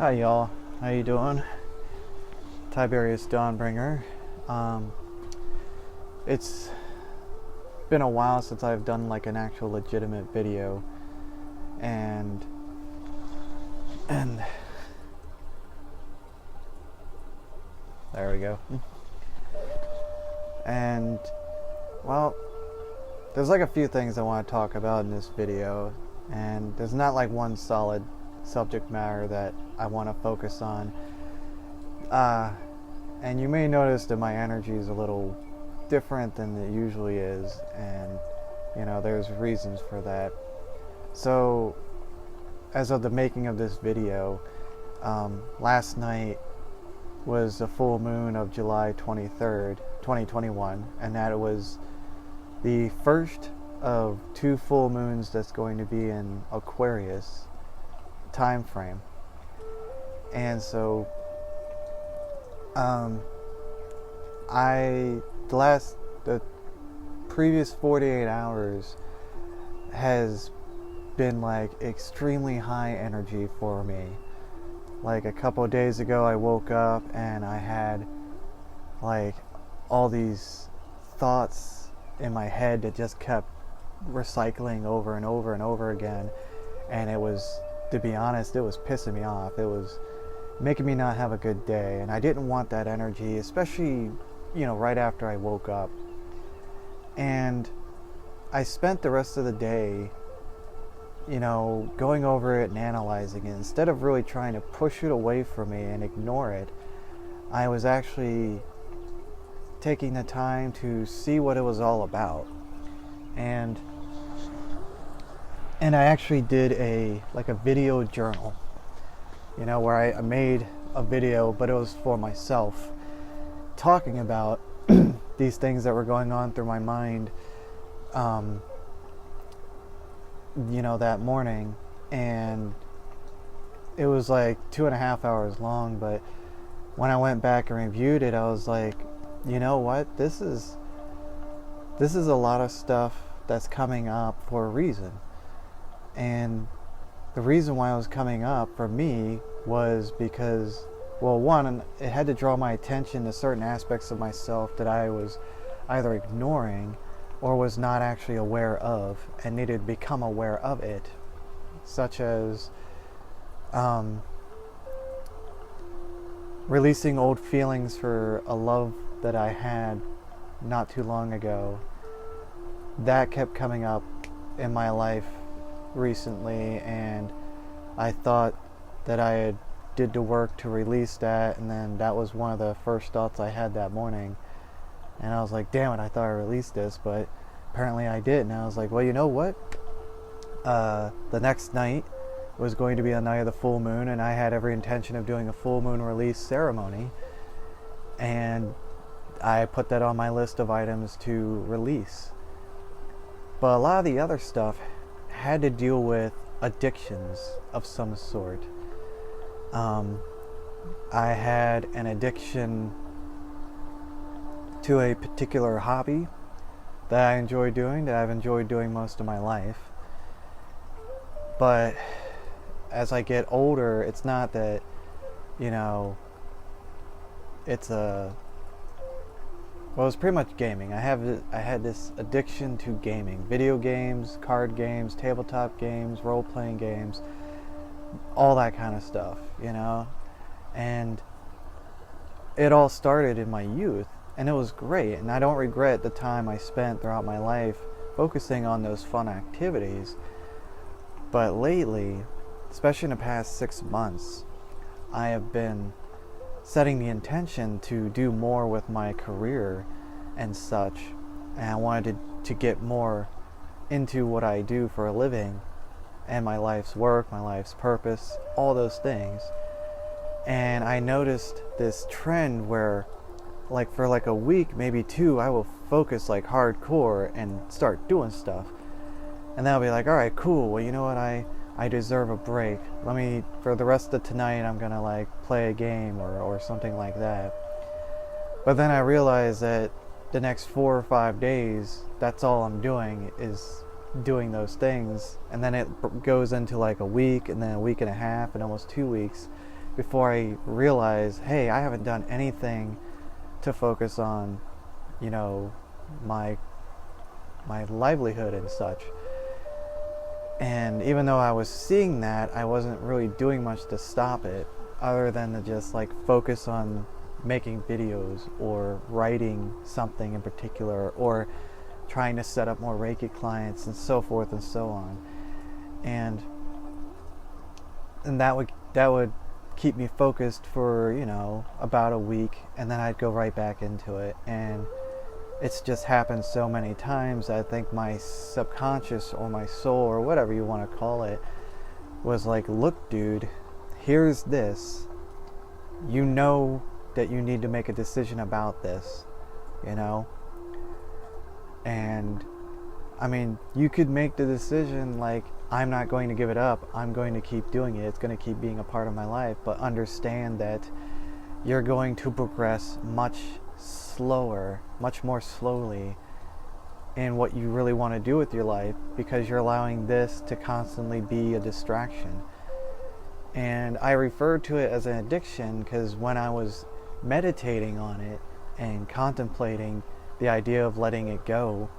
Hi y'all, how you doing? Tiberius Dawnbringer. It's been a while since I've done like an actual legitimate video, and and there we go. And well, there's like a few things I want to talk about in this video, and there's not like one solid subject matter that I want to focus on. And you may notice that my energy is a little different than it usually is, and you know, there's reasons for that. So as of the making of this video, last night was the full moon of July 23rd, 2021, and that it was the first of two full moons that's going to be in Aquarius time frame. And so the previous 48 hours has been like extremely high energy for me. Like a couple of days ago I woke up and I had like all these thoughts in my head that just kept recycling over and over and over again, and it was, to be honest, it was pissing me off. It was making me not have a good day, and I didn't want that energy, especially, you know, right after I woke up. And I spent the rest of the day, you know, going over it and analyzing it. Instead of really trying to push it away from me and ignore it, I was actually taking the time to see what it was all about. And I actually did a video journal, you know, where I made a video, but it was for myself, talking about these things that were going on through my mind, you know, that morning. And it was like 2.5 hours long, but when I went back and reviewed it, I was like, you know what, this is a lot of stuff that's coming up for a reason. And the reason why it was coming up for me was because, well, one, it had to draw my attention to certain aspects of myself that I was either ignoring or was not actually aware of, and needed to become aware of it, such as releasing old feelings for a love that I had not too long ago. That kept coming up in my life recently, and I thought that I had did the work to release that, and then that was one of the first thoughts I had that morning. And I was like, damn it, I thought I released this, but apparently I did. And I was like, well, you know what, the next night was going to be a night of the full moon, and I had every intention of doing a full moon release ceremony, and I put that on my list of items to release. But a lot of the other stuff had to deal with addictions of some sort. I had an addiction to a particular hobby that I enjoy doing, that I've enjoyed doing most of my life. But as I get older, it's not that, you know, it's pretty much gaming. I had this addiction to gaming. Video games, card games, tabletop games, role-playing games, all that kind of stuff, you know? And it all started in my youth, and it was great, and I don't regret the time I spent throughout my life focusing on those fun activities. But lately, especially in the past 6 months, I have been setting the intention to do more with my career and such, and I wanted to get more into what I do for a living, and my life's work, my life's purpose, all those things. And I noticed this trend where, like, for like a week, maybe two, I will focus like hardcore and start doing stuff, and then I'll be like, alright, cool, well, you know what, I deserve a break. Let me, for the rest of tonight, I'm gonna like play a game or something like that. But then I realized that the next 4 or 5 days, that's all I'm doing is doing those things. And then it goes into like a week, and then a week and a half, and almost 2 weeks. before I realized, hey, I haven't done anything to focus on, you know, my livelihood and such. And even though I was seeing that, I wasn't really doing much to stop it, other than to just like focus on making videos or writing something in particular, or trying to set up more Reiki clients and so forth and so on. And that would keep me focused for, you know, about a week, and then I'd go right back into it. And it's just happened so many times. I think my subconscious or my soul or whatever you want to call it was like, look dude, here's this, you know that you need to make a decision about this, you know. And I mean, you could make the decision like, I'm not going to give it up, I'm going to keep doing it, it's going to keep being a part of my life, but understand that you're going to progress much slower, much more slowly in what you really want to do with your life, because you're allowing this to constantly be a distraction. And I refer to it as an addiction because when I was meditating on it and contemplating the idea of letting it go,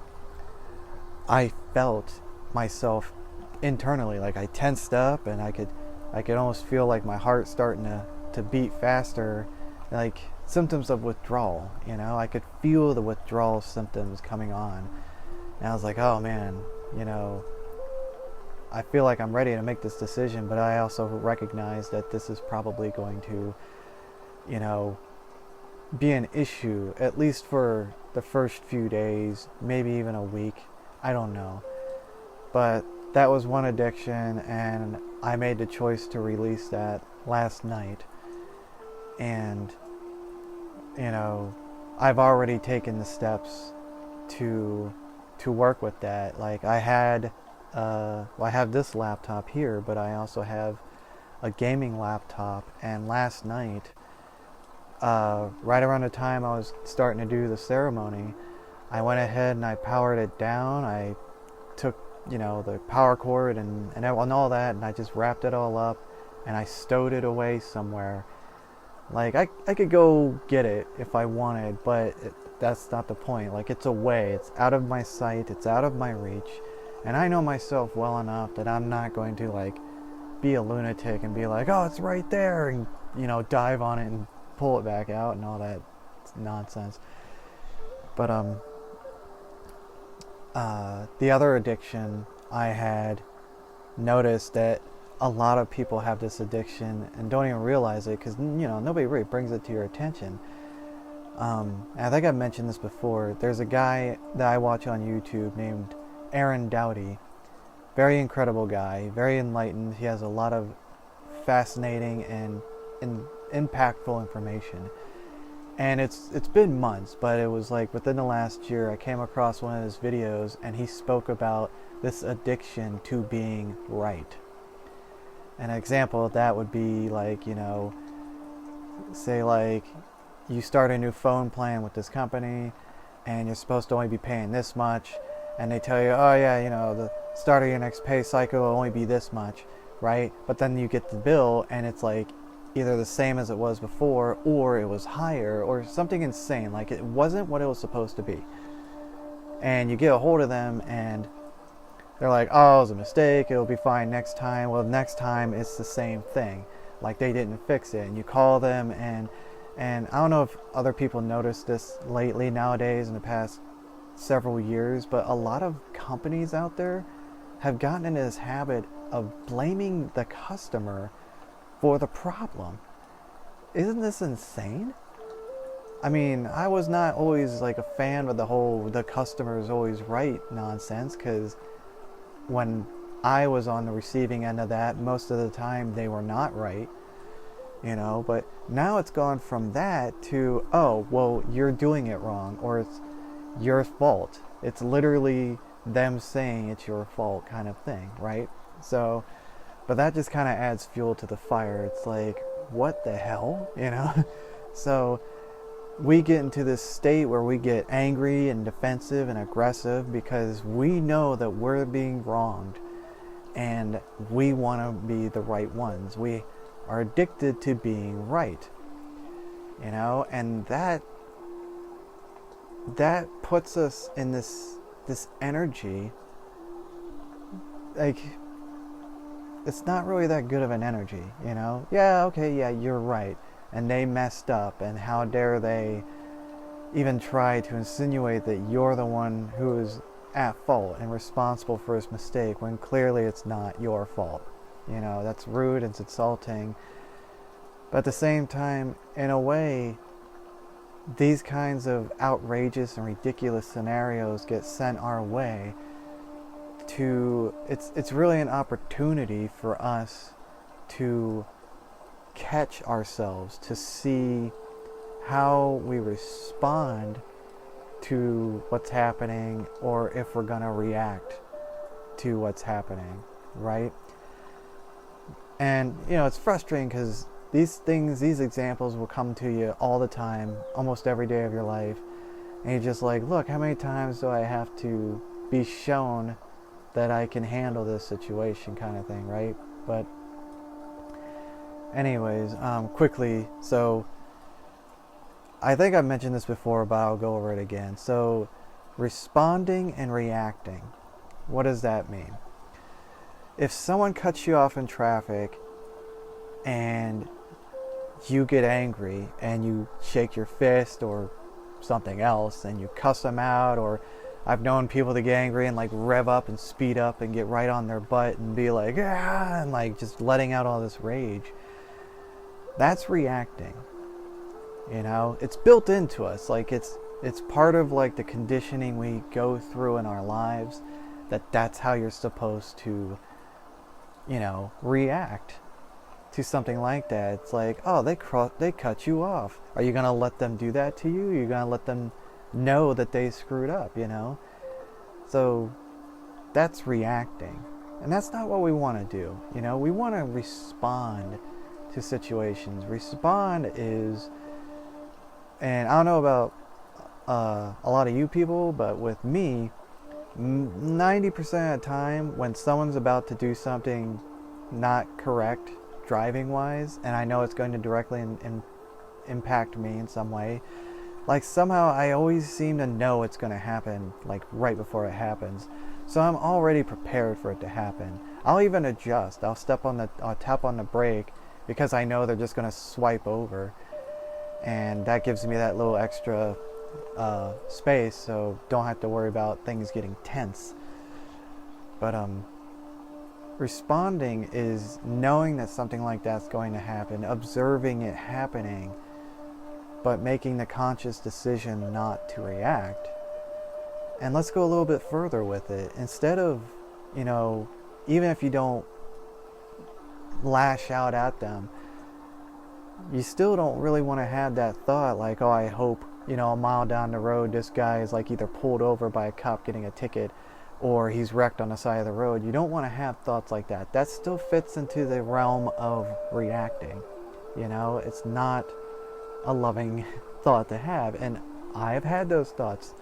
I felt myself internally, like I tensed up, and I could almost feel like my heart starting to beat faster, like symptoms of withdrawal, you know. I could feel the withdrawal symptoms coming on, and I was like, oh man, you know, I feel like I'm ready to make this decision, but I also recognize that this is probably going to, you know, be an issue, at least for the first few days, maybe even a week, I don't know. But that was one addiction, and I made the choice to release that last night. And, you know, I've already taken the steps to work with that. Like I have this laptop here, but I also have a gaming laptop. And last night, right around the time I was starting to do the ceremony, I went ahead and I powered it down. I took, you know, the power cord and all that, and I just wrapped it all up, and I stowed it away somewhere. Like I could go get it if I wanted, but that's not the point. Like, it's away, it's out of my sight, it's out of my reach, and I know myself well enough that I'm not going to like be a lunatic and be like, oh, it's right there, and, you know, dive on it and pull it back out and all that nonsense. But the other addiction I had noticed that a lot of people have this addiction and don't even realize it because, you know, nobody really brings it to your attention. And I think I've mentioned this before. There's a guy that I watch on YouTube named Aaron Doughty. Very incredible guy, very enlightened. He has a lot of fascinating and impactful information. And it's been months, but it was like within the last year I came across one of his videos, and he spoke about this addiction to being right. An example of that would be like, you know, say like you start a new phone plan with this company and you're supposed to only be paying this much, and they tell you, oh yeah, you know, the start of your next pay cycle will only be this much, right? But then you get the bill and it's like either the same as it was before, or it was higher, or something insane, like it wasn't what it was supposed to be. And you get a hold of them and they're like, oh, it was a mistake, it'll be fine next time. Well, next time it's the same thing, like they didn't fix it. And you call them, and I don't know if other people noticed this lately nowadays in the past several years, but a lot of companies out there have gotten into this habit of blaming the customer for the problem. Isn't this insane? I mean, I was not always like a fan of the whole the customer is always right nonsense, because when I was on the receiving end of that, most of the time they were not right, you know. But now it's gone from that to, oh, well, you're doing it wrong, or it's your fault. It's literally them saying it's your fault kind of thing, right? So, but that just kind of adds fuel to the fire. It's like, what the hell, you know? So we get into this state where we get angry and defensive and aggressive because we know that we're being wronged and we want to be the right ones. We are addicted to being right. You know, and that puts us in this energy. Like, it's not really that good of an energy, you know? Yeah, okay, yeah, you're right. And they messed up, and how dare they even try to insinuate that you're the one who is at fault and responsible for his mistake when clearly it's not your fault. You know, that's rude, it's insulting. But at the same time, in a way, these kinds of outrageous and ridiculous scenarios get sent our way to, it's really an opportunity for us to catch ourselves, to see how we respond to what's happening, or if we're going to react to what's happening, right? And, you know, it's frustrating because these examples will come to you all the time, almost every day of your life. And you're just like, look, how many times do I have to be shown that I can handle this situation, kind of thing, right? But anyways, quickly, so I think I've mentioned this before, but I'll go over it again. So, responding and reacting. What does that mean? If someone cuts you off in traffic and you get angry and you shake your fist or something else and you cuss them out, or I've known people to get angry and like rev up and speed up and get right on their butt and be like, ah, and like just letting out all this rage. That's reacting. You know, it's built into us. Like it's part of like the conditioning we go through in our lives, that's how you're supposed to, you know, react to something like that. It's like, oh, they cut you off. Are you going to let them do that to you? You're going to let them know that they screwed up, you know? So that's reacting. And that's not what we want to do. You know, we want to respond to situations. Respond is, and I don't know about a lot of you people, but with me, 90% of the time when someone's about to do something not correct driving wise, and I know it's going to directly impact me in some way, like somehow I always seem to know it's going to happen like right before it happens. So I'm already prepared for it to happen. I'll even adjust. I'll tap on the brake because I know they're just going to swipe over, and that gives me that little extra space, so don't have to worry about things getting tense. But responding is knowing that something like that's going to happen, observing it happening, but making the conscious decision not to react. And let's go a little bit further with it. Instead of, you know, even if you don't lash out at them, you still don't really want to have that thought like, oh, I hope, you know, a mile down the road this guy is like either pulled over by a cop getting a ticket or he's wrecked on the side of the road. You don't want to have thoughts like that. That still fits into the realm of reacting. You know, it's not a loving thought to have. And I have had those thoughts.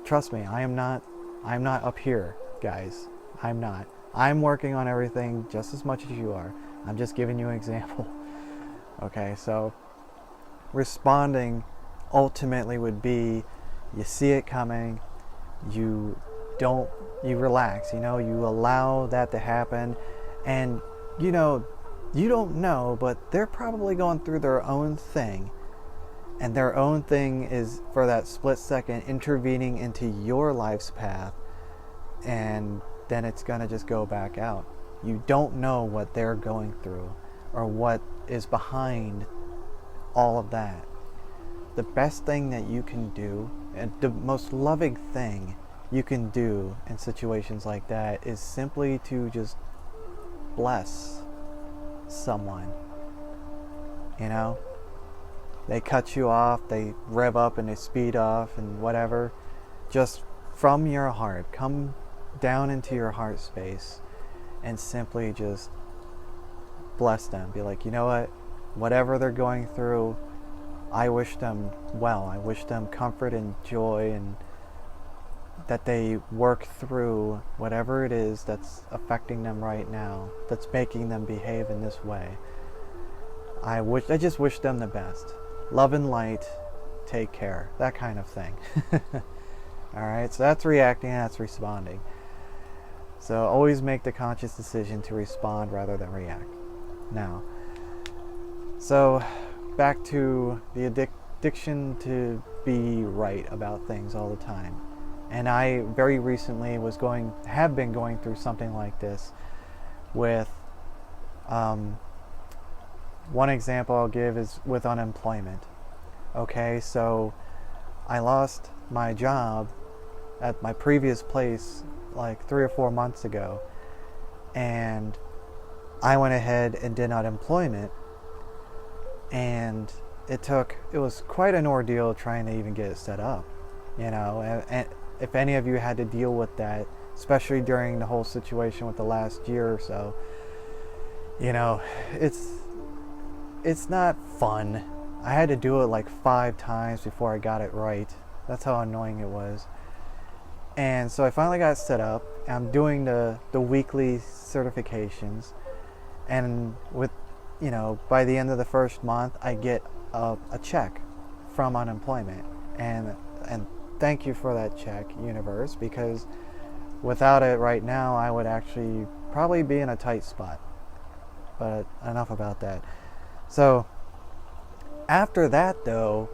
Trust me, I'm not up here, guys. I'm not. I'm working on everything just as much as you are. I'm just giving you an example. Okay, so responding ultimately would be, you see it coming, you relax, you know, you allow that to happen, and you know, you don't know, but they're probably going through their own thing, and their own thing is for that split second intervening into your life's path, and then it's gonna just go back out. You don't know what they're going through or what is behind all of that. The best thing that you can do, and the most loving thing you can do in situations like that, is simply to just bless someone. You know, they cut you off, they rev up and they speed off and whatever. Just from your heart, come down into your heart space and simply just bless them. Be like, you know what, whatever they're going through, I wish them well. I wish them comfort and joy, and that they work through whatever it is that's affecting them right now, that's making them behave in this way. I just wish them the best. Love and light, take care, that kind of thing. Alright, so that's reacting, that's responding. So always make the conscious decision to respond rather than react. Now, so back to the addiction to be right about things all the time. And I very recently have been going through something like this with, one example I'll give is with unemployment. Okay, so I lost my job at my previous place like 3 or 4 months ago, and I went ahead and did unemployment, and it was quite an ordeal trying to even get it set up, and if any of you had to deal with that, especially during the whole situation with the last year or so, it's not fun. I had to do it like 5 times before I got it right. That's how annoying it was. And so I finally got it set up. I'm doing the weekly certifications, and with by the end of the first month I get a check from unemployment, and thank you for that check, universe, because without it right now I would actually probably be in a tight spot. But enough about that. So after that though,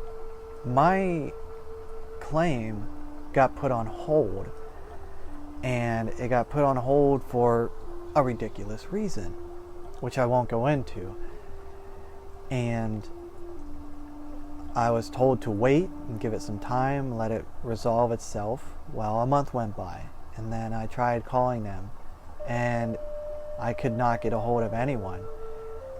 my claim got put on hold, and it got put on hold for a ridiculous reason, which I won't go into. And I was told to wait and give it some time, let it resolve itself. Well, a month went by, and then I tried calling them, and I could not get a hold of anyone.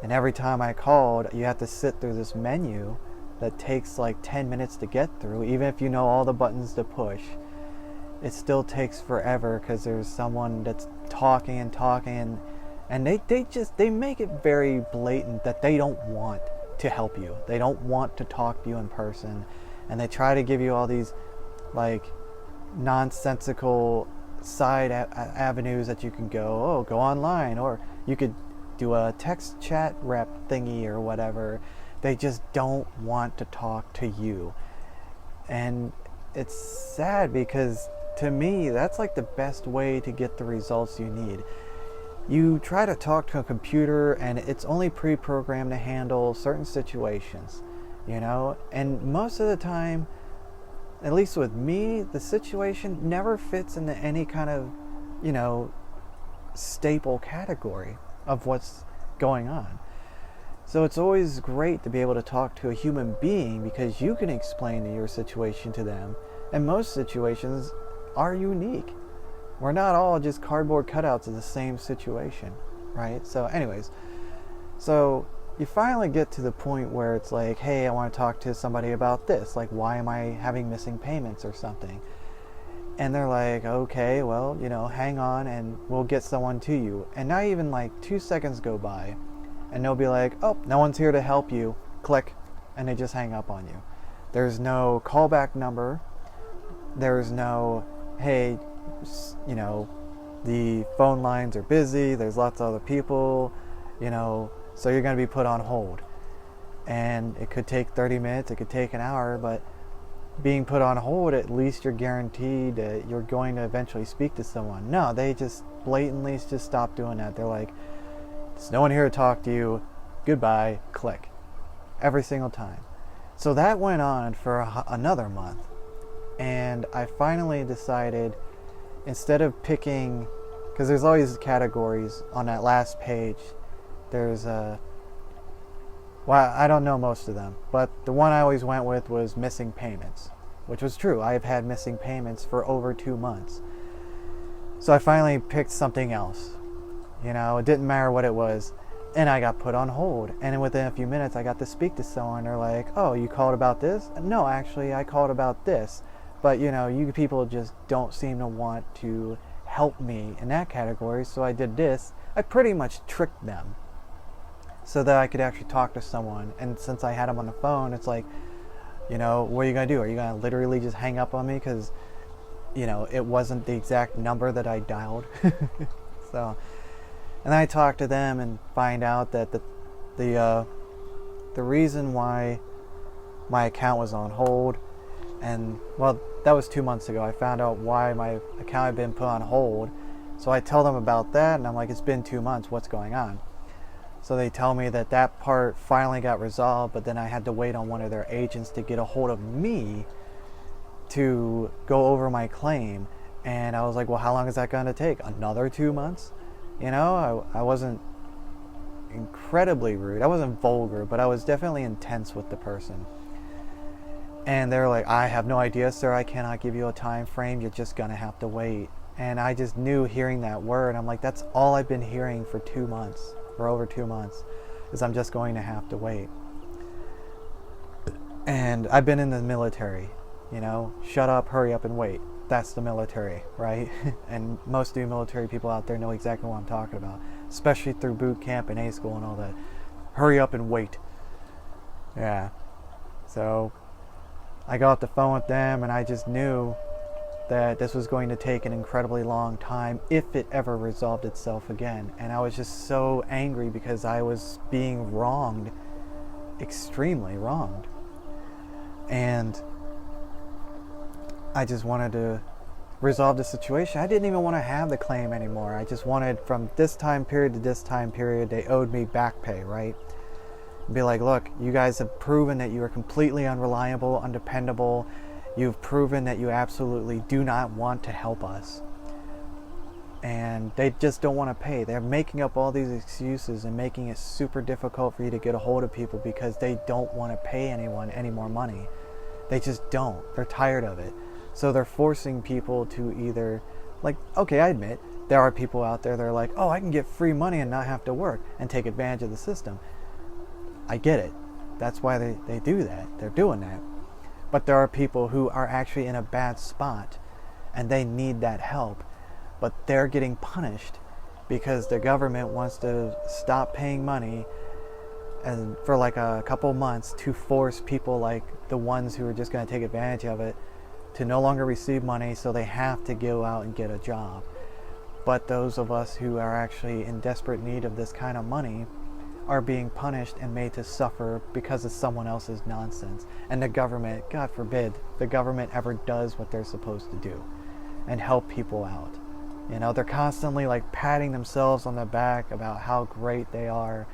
And every time I called, you have to sit through this menu that takes like 10 minutes to get through. Even if you know all the buttons to push, it still takes forever because there's someone that's talking, and they make it very blatant that they don't want to help you. They don't want to talk to you in person, and they try to give you all these like nonsensical side avenues that you can go online, or you could do a text chat rep thingy or whatever. They just don't want to talk to you. And it's sad because to me, that's like the best way to get the results you need. You try to talk to a computer and it's only pre-programmed to handle certain situations, and most of the time, at least with me, the situation never fits into any kind of, staple category of what's going on. So it's always great to be able to talk to a human being because you can explain your situation to them, and most situations are unique. We're not all just cardboard cutouts of the same situation, right? So anyways, so you finally get to the point where it's like, hey, I want to talk to somebody about this, like why am I having missing payments or something? And they're like, okay, well, hang on and we'll get someone to you. And not even like 2 seconds go by and they'll be like, oh, no one's here to help you, click, and they just hang up on you. There's no callback number. There's no, hey, the phone lines are busy, there's lots of other people, so you're going to be put on hold. And it could take 30 minutes, it could take an hour, but being put on hold, at least you're guaranteed that you're going to eventually speak to someone. No, they just blatantly just stop doing that. They're like, there's no one here to talk to you, goodbye, click. Every single time. So that went on for another month. And I finally decided, instead of picking, because there's always categories on that last page, there's I don't know most of them, but the one I always went with was missing payments, which was true. I've had missing payments for over 2 months. So I finally picked something else. It didn't matter what it was, and I got put on hold. And within a few minutes, I got to speak to someone. They're like, oh, you called about this? No, actually, I called about this. But, you people just don't seem to want to help me in that category, so I did this. I pretty much tricked them so that I could actually talk to someone. And since I had them on the phone, it's like, what are you going to do? Are you going to literally just hang up on me because, it wasn't the exact number that I dialed? So, and then I talked to them and find out that the the reason why my account was on hold, and well, that was 2 months ago. I found out why my account had been put on hold. So I tell them about that, and I'm like, it's been 2 months, what's going on? So they tell me that that part finally got resolved, but then I had to wait on one of their agents to get a hold of me to go over my claim. And I was like, well, how long is that going to take? Another 2 months? You know, I wasn't incredibly rude. I wasn't vulgar, but I was definitely intense with the person. And they're like, I have no idea, sir. I cannot give you a time frame. You're just going to have to wait. And I just knew, hearing that word, I'm like, that's all I've been hearing for 2 months, for over 2 months, is I'm just going to have to wait. And I've been in the military, you know, shut up, hurry up, and wait. That's the military, right? And most of you military people out there know exactly what I'm talking about, especially through boot camp and A school and all that. Hurry up and wait. Yeah. So I got off the phone with them, and I just knew that this was going to take an incredibly long time if it ever resolved itself again. And I was just so angry because I was being wronged, extremely wronged. And I just wanted to resolve the situation. I didn't even want to have the claim anymore. I just wanted, from this time period to this time period, they owed me back pay, right? Be like, look, you guys have proven that you are completely unreliable, undependable. You've proven that you absolutely do not want to help us. And they just don't want to pay. They're making up all these excuses and making it super difficult for you to get a hold of people because they don't want to pay anyone any more money. They just don't. They're tired of it. So they're forcing people to either, like, okay, I admit, there are people out there that are like, oh, I can get free money and not have to work and take advantage of the system. I get it. That's why they do that. They're doing that. But there are people who are actually in a bad spot and they need that help. But they're getting punished because the government wants to stop paying money and for like a couple months to force people like the ones who are just going to take advantage of it to no longer receive money, so they have to go out and get a job. But those of us who are actually in desperate need of this kind of money are being punished and made to suffer because of someone else's nonsense. And the government, God forbid, the government ever does what they're supposed to do and help people out. You know, they're constantly like patting themselves on the back about how great they are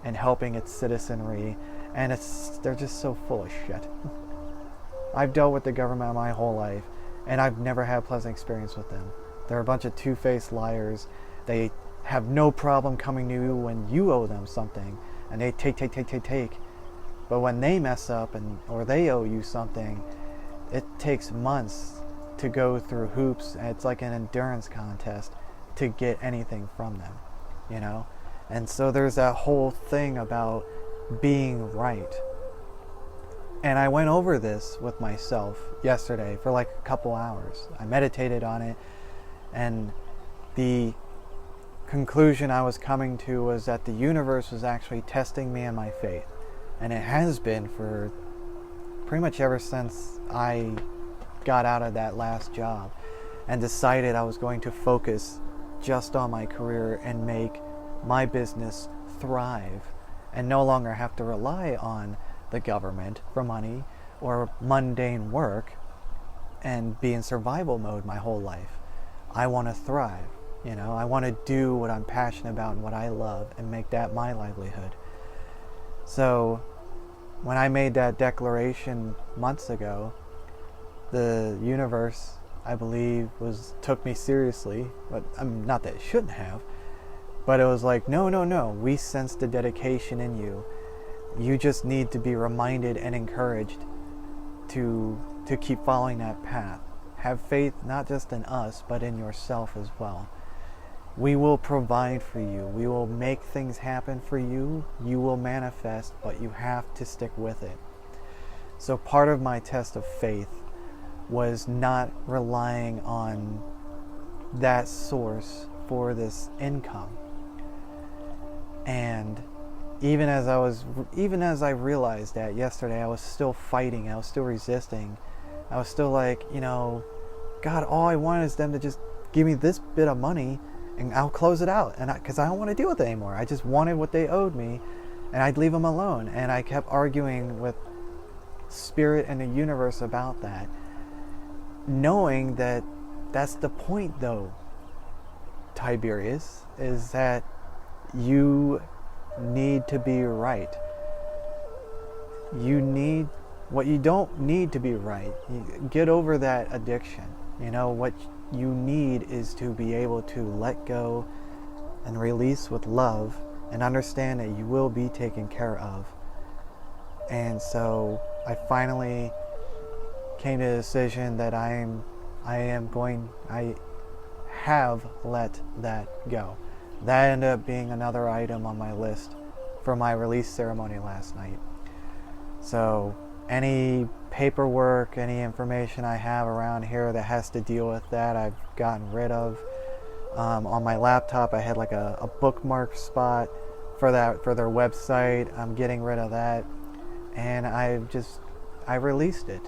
and helping its citizenry, and they're just so full of shit. I've dealt with the government my whole life, and I've never had a pleasant experience with them. They're a bunch of two-faced liars. They have no problem coming to you when you owe them something, and they take. But when they mess up or they owe you something, it takes months to go through hoops, and it's like an endurance contest to get anything from them, you know? And so there's that whole thing about being right. And I went over this with myself yesterday for like a couple hours. I meditated on it, and the conclusion I was coming to was that the universe was actually testing me in my faith. And it has been for pretty much ever since I got out of that last job and decided I was going to focus just on my career and make my business thrive and no longer have to rely on the government for money or mundane work and be in survival mode my whole life. I want to thrive. You know, I want to do what I'm passionate about and what I love and make that my livelihood. So when I made that declaration months ago, the universe, I believe, took me seriously, but not that it shouldn't have, but it was like, no, we sense the dedication in you. You just need to be reminded and encouraged to keep following that path. Have faith not just in us, but in yourself as well. We will provide for you. We will make things happen for you. You will manifest, but you have to stick with it. So part of my test of faith was not relying on that source for this income. And even as I realized that yesterday, I was still fighting. I was still resisting. I was still like, God, all I want is them to just give me this bit of money and I'll close it out. And because I don't want to deal with it anymore. I just wanted what they owed me, and I'd leave them alone. And I kept arguing with spirit and the universe about that, knowing that that's the point, though, Tiberius, is that you need to be right. What you don't need to be right. You get over that addiction. What you need is to be able to let go and release with love and understand that you will be taken care of. And so I finally came to the decision that I have let that go. That ended up being another item on my list for my release ceremony last night. So any paperwork, any information I have around here that has to deal with that, I've gotten rid of. On my laptop, I had like a bookmark spot for their website. I'm getting rid of that, and I released it,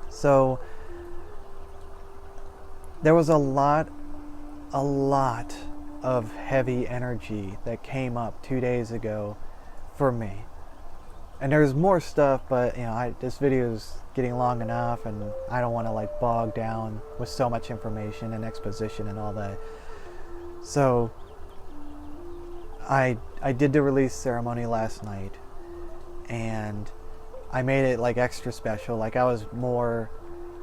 So there was a lot of heavy energy that came up 2 days ago for me. And there's more stuff, but this video is getting long enough, and I don't want to bog down with so much information and exposition and all that. So I did the release ceremony last night, and I made it extra special. I was more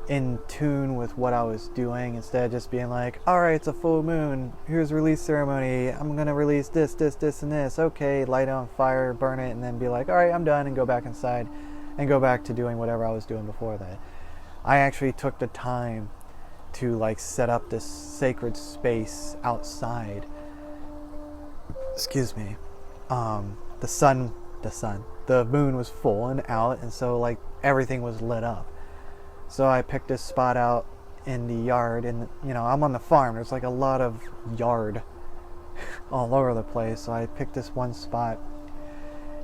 in tune with what I was doing, instead of just being alright, it's a full moon, here's release ceremony, I'm gonna release this and this, okay, light it on fire, burn it, and then be alright, I'm done, and go back inside and go back to doing whatever I was doing before that. I actually took the time to set up this sacred space outside. Excuse me. The moon was full and out, and so everything was lit up. So I picked this spot out in the yard, and I'm on the farm. There's a lot of yard all over the place. So I picked this one spot,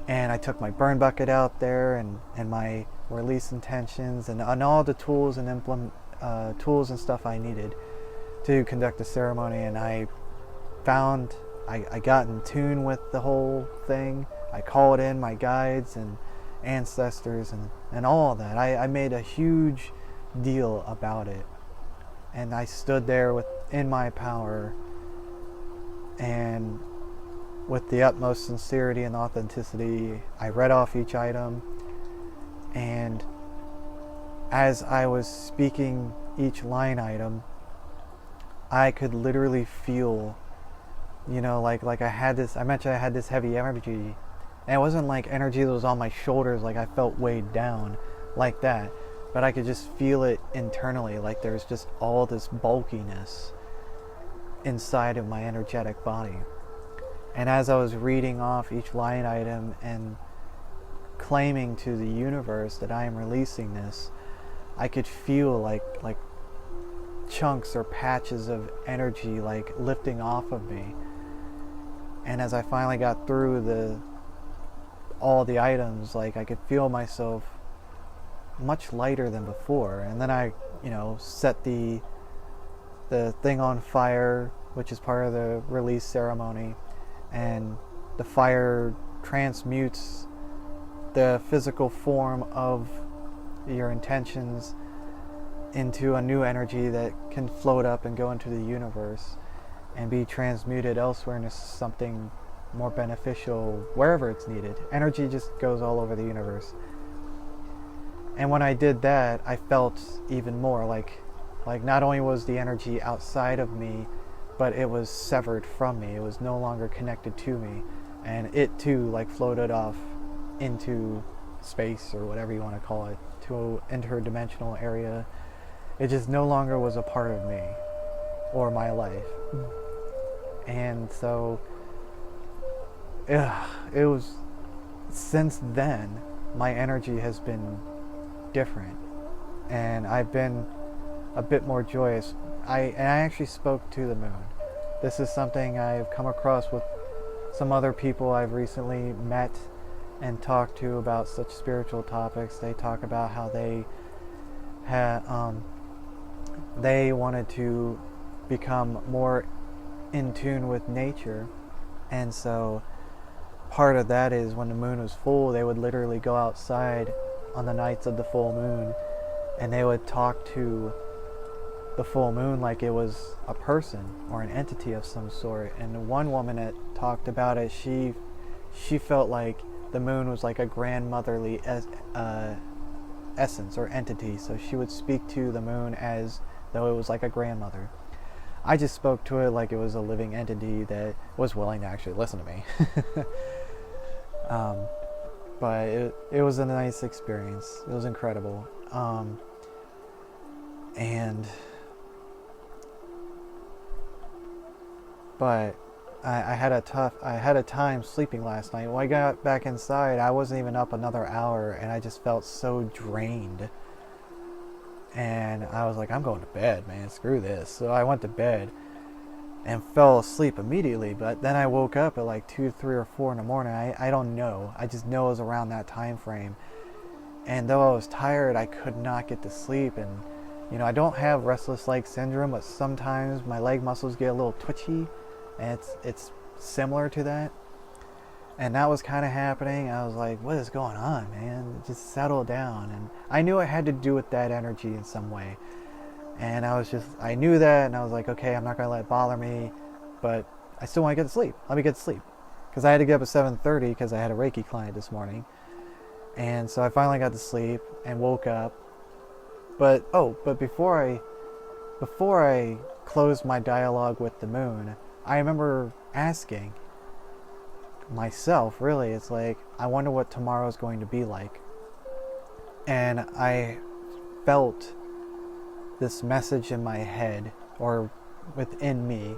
and I took my burn bucket out there, and my release intentions, and all the tools and tools and stuff I needed to conduct the ceremony. And I found I got in tune with the whole thing. I called in my guides and ancestors and all of that. I made a huge deal about it, and I stood there within my power and with the utmost sincerity and authenticity. I read off each item, and as I was speaking each line item, I could literally feel, I mentioned I had this heavy energy. And it wasn't energy that was on my shoulders, I felt weighed down like that. But I could just feel it internally, there's just all this bulkiness inside of my energetic body. And as I was reading off each line item and claiming to the universe that I am releasing this, I could feel like chunks or patches of energy lifting off of me. And as I finally got through all the items, I could feel myself much lighter than before. And then I set the thing on fire, which is part of the release ceremony, and the fire transmutes the physical form of your intentions into a new energy that can float up and go into the universe and be transmuted elsewhere into something more beneficial wherever it's needed. Energy just goes all over the universe. And when I did that, I felt even more like not only was the energy outside of me, but it was severed from me. It was no longer connected to me, and it too floated off into space, or whatever you want to call it, to an interdimensional area. It just no longer was a part of me or my life. And so it was, since then, my energy has been different, and I've been a bit more joyous. I actually spoke to the moon. This is something I've come across with some other people I've recently met and talked to about such spiritual topics. They talk about how they wanted to become more in tune with nature, and so part of that is when the moon was full, they would literally go outside on the nights of the full moon, and they would talk to the full moon like it was a person or an entity of some sort. And the one woman that talked about it, she felt like the moon was like a grandmotherly essence or entity, so she would speak to the moon as though it was like a grandmother. I just spoke to it like it was a living entity that was willing to actually listen to me. But it was a nice experience. It was incredible. But I had a time sleeping last night. When I got back inside, I wasn't even up another hour, and I just felt so drained. And I was like, I'm going to bed, man. Screw this. So I went to bed and fell asleep immediately. But then I woke up at like 2, 3, or 4 in the morning. I don't know. I just know it was around that time frame. And though I was tired, I could not get to sleep. And, I don't have restless leg syndrome, but sometimes my leg muscles get a little twitchy. And it's similar to that. And that was kind of happening. I was like, what is going on, man? Just settle down. And I knew it had to do with that energy in some way. And I knew that, and I was like, okay, I'm not going to let it bother me, but I still want to get to sleep. Let me get to sleep. Because I had to get up at 7:30 because I had a Reiki client this morning. And so I finally got to sleep and woke up. But before I closed my dialogue with the moon, I remember asking myself, really, it's like, I wonder what tomorrow's going to be like. And I felt this message in my head, or within me,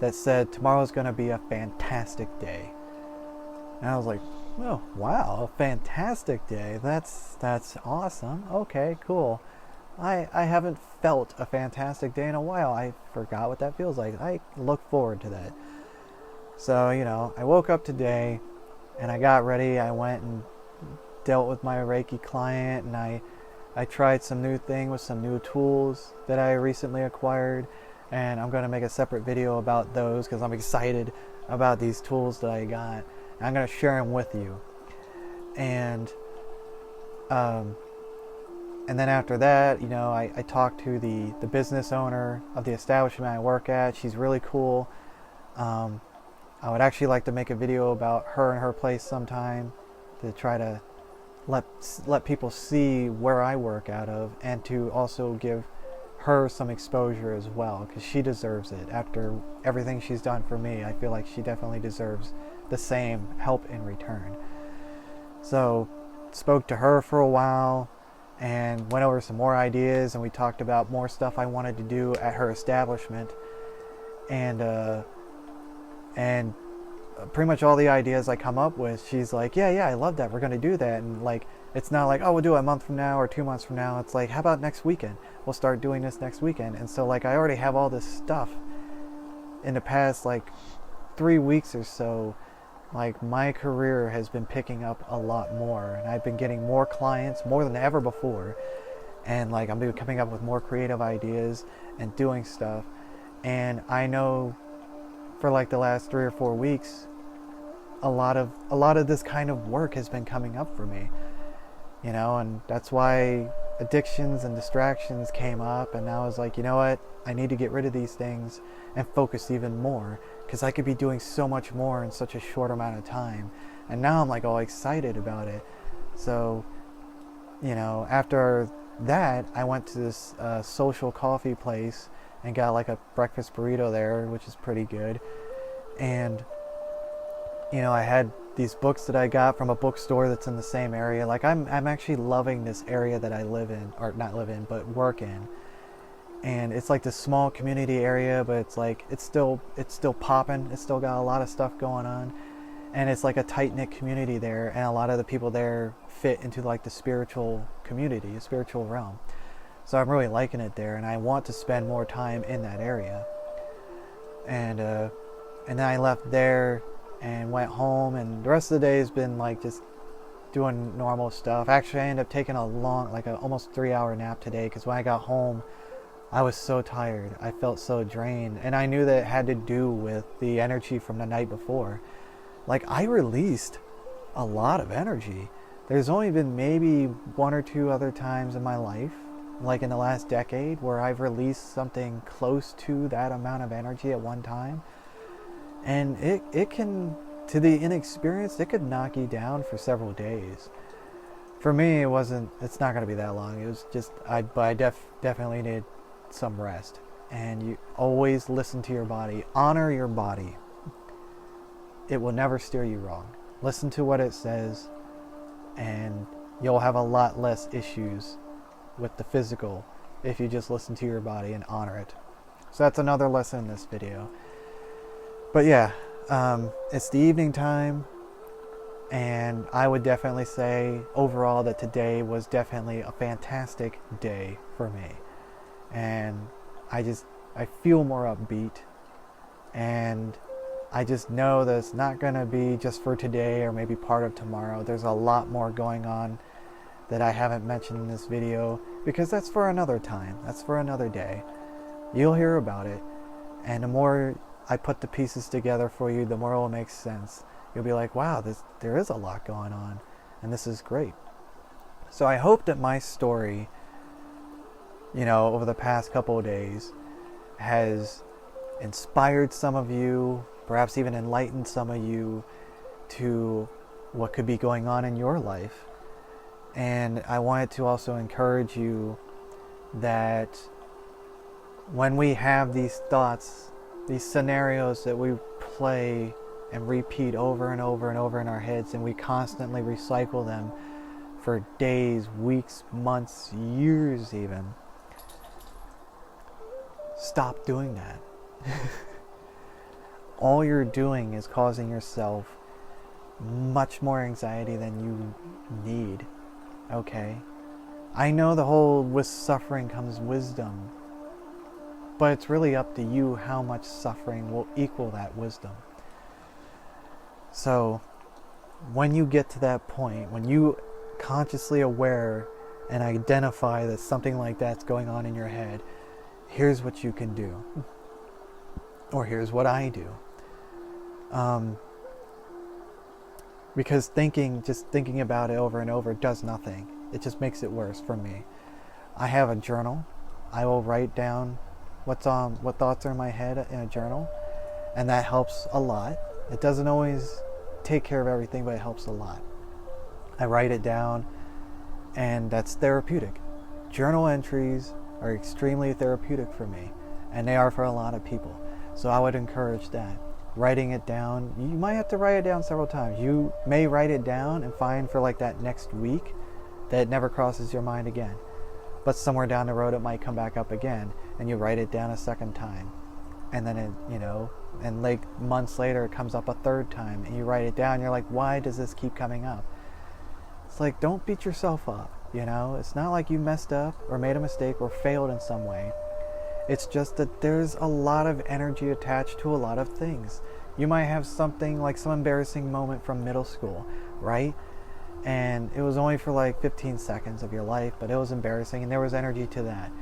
that said, tomorrow's going to be a fantastic day. And I was like, oh, wow, a fantastic day. That's awesome. Okay, cool. I haven't felt a fantastic day in a while. I forgot what that feels like. I look forward to that. So, I woke up today and I got ready. I went and dealt with my Reiki client, and I tried some new thing with some new tools that I recently acquired, and I'm going to make a separate video about those because I'm excited about these tools that I got. And I'm going to share them with you. And then after that, I talked to the business owner of the establishment I work at. She's really cool. I would actually like to make a video about her and her place sometime to try to let people see where I work out of, and to also give her some exposure as well, because she deserves it. After everything she's done for me, I feel like she definitely deserves the same help in return. So spoke to her for a while and went over some more ideas, and we talked about more stuff I wanted to do at her establishment, and pretty much all the ideas I come up with, she's like, yeah, I love that, we're going to do that. And like, it's not like, oh, we'll do it a month from now or 2 months from now. It's like, how about next weekend? We'll start doing this next weekend. And so like, I already have all this stuff. In the past like 3 weeks or so, like, my career has been picking up a lot more, and I've been getting more clients, more than ever before. And like, I'm coming up with more creative ideas and doing stuff. And I know for like the last 3 or 4 weeks, a lot of this kind of work has been coming up for me, and that's why addictions and distractions came up. And I was like, you know what, I need to get rid of these things and focus even more, because I could be doing so much more in such a short amount of time. And now I'm like all excited about it. So, after that, I went to this social coffee place and got like a breakfast burrito there, which is pretty good. And I had these books that I got from a bookstore that's in the same area. Like, I'm actually loving this area that I live in, or not live in, but work in. And it's like this small community area, but it's like, it's still popping. It's still got a lot of stuff going on. And it's like a tight-knit community there, and a lot of the people there fit into like the spiritual community, the spiritual realm. So I'm really liking it there, and I want to spend more time in that area. And then I left there and went home, and the rest of the day has been like just doing normal stuff. Actually, I ended up taking a long, like a almost 3-hour nap today, because when I got home, I was so tired. I felt so drained, and I knew that it had to do with the energy from the night before. like, I released a lot of energy. There's only been maybe one or two other times in my life, like in the last decade, where I've released something close to that amount of energy at one time. And it can, to the inexperienced, it could knock you down for several days. For me, it's not going to be that long. It was just, I definitely needed some rest. And you always listen to your body. Honor your body. It will never steer you wrong. Listen to what it says, and you'll have a lot less issues with the physical if you just listen to your body and honor it. So that's another lesson in this video. But yeah, it's the evening time, and I would definitely say overall that today was definitely a fantastic day for me. And I feel more upbeat, and I just know that it's not going to be just for today or maybe part of tomorrow. There's a lot more going on that I haven't mentioned in this video, because that's for another time. That's for another day. You'll hear about it, and the more I put the pieces together for you, the more it will make sense. You'll be like, wow, there is a lot going on, and this is great. So I hope that my story, over the past couple of days has inspired some of you, perhaps even enlightened some of you to what could be going on in your life. And I wanted to also encourage you that when we have these thoughts, these scenarios that we play and repeat over and over and over in our heads, and we constantly recycle them for days, weeks, months, years even, stop doing that. All you're doing is causing yourself much more anxiety than you need. Okay? I know the whole with suffering comes wisdom, but it's really up to you how much suffering will equal that wisdom. So, when you get to that point, when you consciously aware and identify that something like that's going on in your head, here's what you can do. Or here's what I do. Because just thinking about it over and over does nothing. It just makes it worse for me. I have a journal. I will write down what thoughts are in my head in a journal, and that helps a lot. It doesn't always take care of everything, but it helps a lot. I write it down, and that's therapeutic. Journal entries are extremely therapeutic for me, and they are for a lot of people. So I would encourage that. Writing it down, you might have to write it down several times. You may write it down and find for like that next week that it never crosses your mind again. But somewhere down the road it might come back up again, and you write it down a second time. And then and like months later it comes up a third time, and you write it down, and you're like, why does this keep coming up? It's like, don't beat yourself up, It's not like you messed up or made a mistake or failed in some way. It's just that there's a lot of energy attached to a lot of things. You might have something like some embarrassing moment from middle school, right? And it was only for like 15 seconds of your life, but it was embarrassing, and there was energy to that.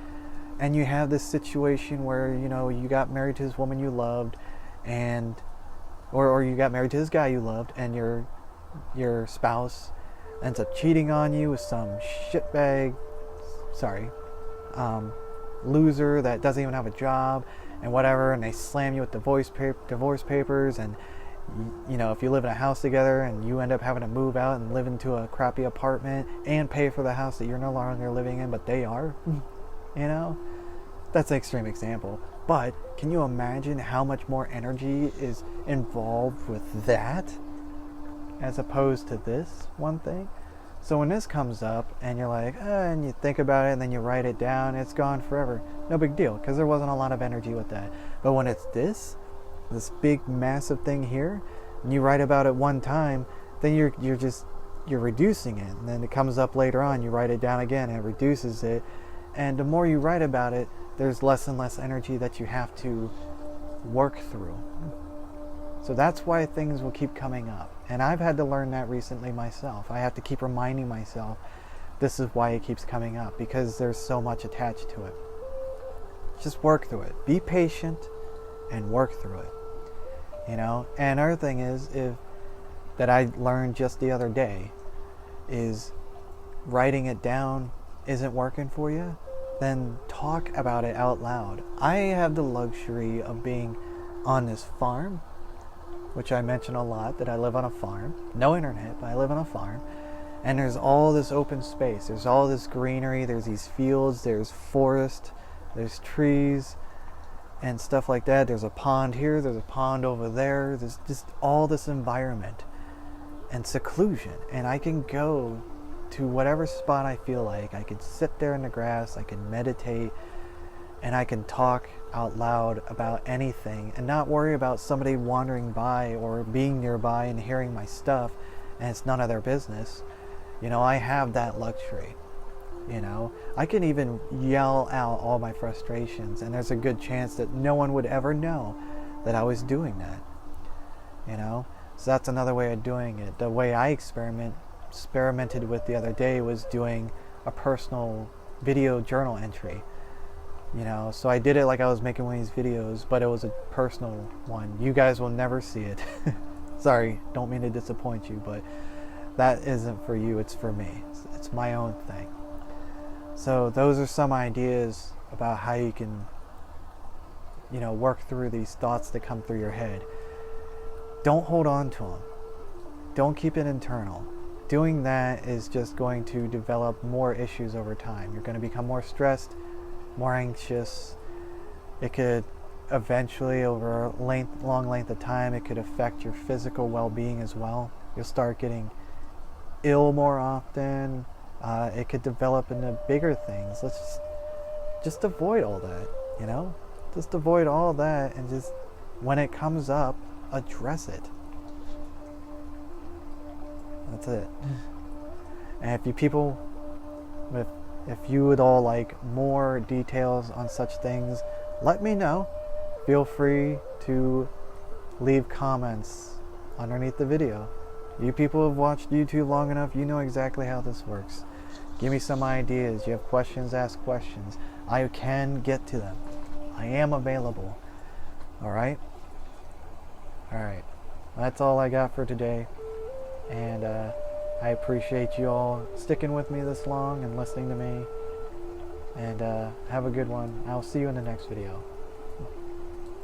And you have this situation where, you got married to this woman you loved, or you got married to this guy you loved, and your spouse ends up cheating on you with some shitbag, loser that doesn't even have a job and whatever, and they slam you with divorce papers, and if you live in a house together and you end up having to move out and live into a crappy apartment and pay for the house that you're no longer living in, but they are, that's an extreme example, but can you imagine how much more energy is involved with that as opposed to this one thing? So when this comes up and you're like, and you think about it and then you write it down, it's gone forever. No big deal, because there wasn't a lot of energy with that. But when it's this big massive thing here, and you write about it one time, then you're reducing it. And then it comes up later on, you write it down again, and it reduces it. And the more you write about it, there's less and less energy that you have to work through. So that's why things will keep coming up. And I've had to learn that recently myself. I have to keep reminding myself this is why it keeps coming up, because there's so much attached to it. Just work through it. Be patient and work through it. And another thing is, if that I learned just the other day is writing it down isn't working for you, then talk about it out loud. I have the luxury of being on this farm, which I mention a lot, that I live on a farm. No internet, but I live on a farm. And there's all this open space. There's all this greenery. There's these fields. There's forest. There's trees and stuff like that. There's a pond here. There's a pond over there. There's just all this environment and seclusion. And I can go to whatever spot I feel like. I could sit there in the grass. I can meditate. And I can talk out loud about anything and not worry about somebody wandering by or being nearby and hearing my stuff, and it's none of their business. You know, I have that luxury. You know, I can even yell out all my frustrations, and there's a good chance that no one would ever know that I was doing that. You know, so that's another way of doing it. The way I experimented with the other day was doing a personal video journal entry. You know, so I did it like I was making one of these videos, but it was a personal one. You guys will never see it. Sorry, don't mean to disappoint you, but that isn't for you, it's for me. It's my own thing. So those are some ideas about how you can, you know, work through these thoughts that come through your head. Don't hold on to them. Don't keep it internal. Doing that is just going to develop more issues over time. You're going to become more stressed, more anxious. It could eventually, over a long length of time, it could affect your physical well-being as well. You'll start getting ill more often. It could develop into bigger things. Let's just avoid all that, you know? Just avoid all that, and just, when it comes up, address it. That's it. And if you would all like more details on such things, let me know. Feel free to leave comments underneath the video. You people have watched YouTube long enough, you know exactly how this works. Give me some ideas. You have questions, ask questions. I can get to them. I am available. Alright? Alright. That's all I got for today. And I appreciate you all sticking with me this long and listening to me. And have a good one. I'll see you in the next video.